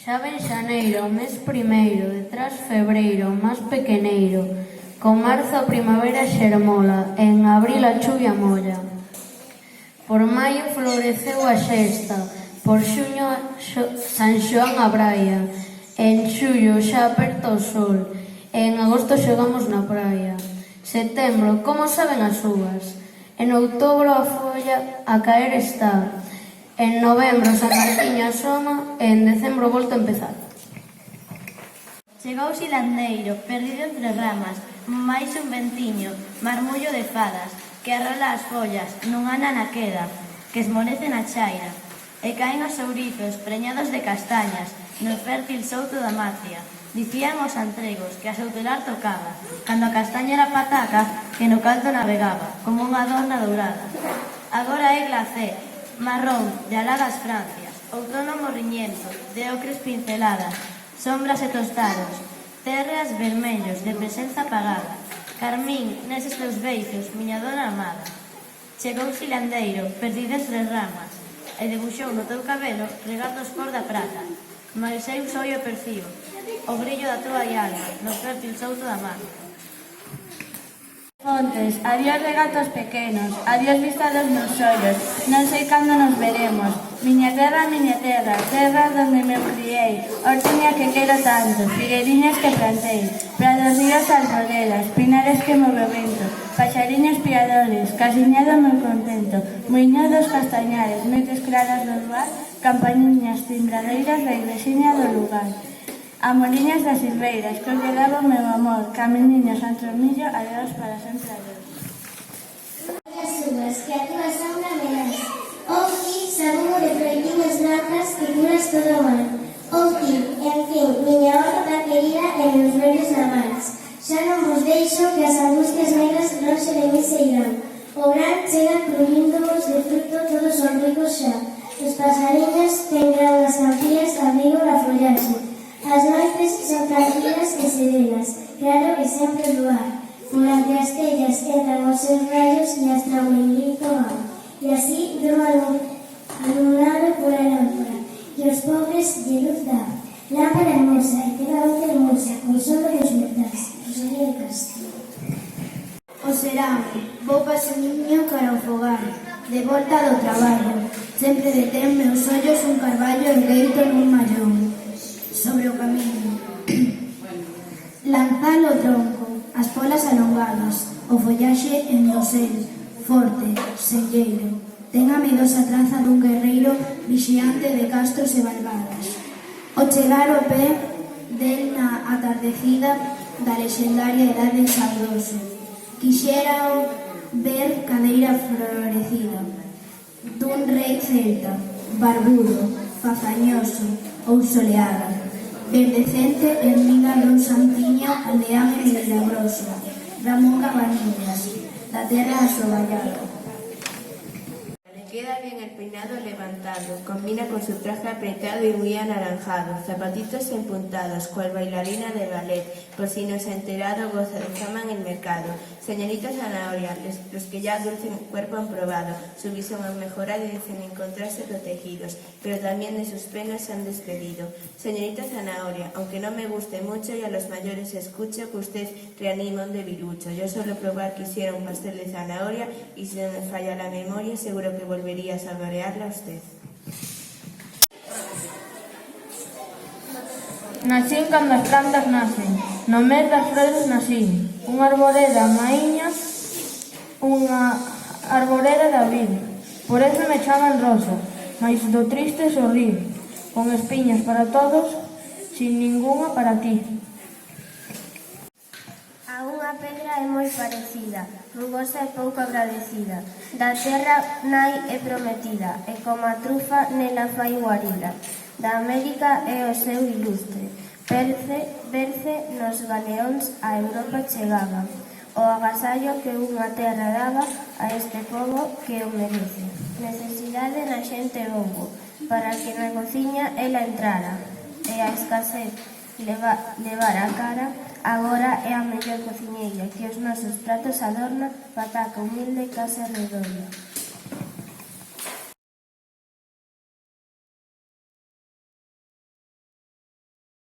Xa ven xaneiro, o mes primeiro, detrás febreiro, o máis pequeneiro, con marzo a primavera xermola, e en abril a chuvia molla. Por maio floreceu a xesta, por xuño San Xoán a praia, en xullo xa aperta o sol, e en agosto xogamos na praia. Setembro, como saben as uvas? En outubro a folla a caer está. En novembro San Martiño asoma e en decembro volta a empezar. Chegou Silandeiro, perdido entre ramas, máis un ventiño, marmullo de fadas, que arrola as follas, non ana na queda, que esmolece na chaira, e caen os ourizos preñados de castañas, no fértil souto da Matria. Dicían os antregos que a soutelar tocaba, cando a castaña era pataca, que no caldo navegaba, como unha dona dourada. Agora é glacé, marrón, de aladas Francias, outono morriñento, de ocres pinceladas, sombras e tostados, terras vermellos, de presenza apagada, carmín neses teus beizos, miña dona amada. Chegou Silandeiro, perdido entre ramas, e debuxou no teu cabelo regatos cor da prata, mais eu só o percibo, o brillo da tua alma, no fértil souto da mar. Fontes, adiós regatos pequenos, adiós vista dos meus ollos, non sei cando nos veremos. Miña terra, terra donde me criei, hortiña que quero tanto, figueriñas que plantei, prados ríos arboledas, pinares que move o vento, paxariños piadores, casiñado moi contento, muiño dos castañares, noites claras do luar, campaniñas timbradeiras da igresiña do lugar. Amoriñas das silveiras, que os llegaba o meu amor, caminiños entre o millo, adeus para sempre adeus. As uvas que a túa sombra me das, outi, sabugo de froitiñas blancas que curas todo o mal. Outi, en fin, miña horta querida e meus vellos navales. Xa non vos deixo que as angustias negras lonxe de mí se irán. O gran chega cruíndovos de fruto todos os ricos xa. Os pasariños ten grandes campías abrigo da follaxe. As noites son tranquilas e serenas, claro e sempre luar. Durante as tellas entran os seus rayos e as traumeirito van. E así durmo alumbrado por a lámpara, e os pobres de luz dá. Lámpara hermosa, eternamente hermosa, con solo dos metais, Rosalía de Castro. O serán, vou paseniño cara ao fogar, de volta do traballo. Sempre detén meus ollos un carballo ergueito nun mallón. Sobre o camiño. Lanzal o tronco, as polas alongadas, o follaxe en dosel, forte, selleiro. Ten a medosa traza dun guerreiro vixiante de castros e balbadas. O chegar o pé del na atardecida da lexendaria edade saudoso. Quixera ver cadeira florecida dun rei celta, barbudo, fazañoso ou soleada. Verdecente ermida dun santiño aldeán e milagroso, Ramón Cabanillas, da terra asoballada. Le queda bien el peinado levantado, combina con su traje apretado y muy anaranjado, zapatitos empuntados, cual bailarina de ballet, por si no se ha enterado, goza de fama en el mercado. Señorita Zanahoria, los que ya dulce cuerpo han probado, su visión han mejorado y dicen encontrarse protegidos, pero también de sus penas se han despedido. Señorita Zanahoria, aunque no me guste mucho y a los mayores escucho que usted reanima un debilucho, yo solo probar quisiera un pastel de zanahoria y si no me falla la memoria seguro que volvería a saborearla a usted. Nacín cando as plantas nacen, no mes das flores nacín, unha arboreda maíña, unha arboreda de abril, por eso me chaman rosa, mais do triste sorrir, con espiñas para todos, sin ningunha para ti. A unha pedra é moi parecida, rugosa e pouco agradecida, da terra nai é prometida, e como a trufa nela fai guarida. Da América é o seu ilustre, verse nos galeóns a Europa chegaba, o agasallo que unha terra daba a este pobo que o merece. Necesidade na xente houbo, para que na cociña ela entrara, e a escasez levar a cara, agora é a mellor cociñeira que os nosos pratos adorna, pataca humilde casa redonda.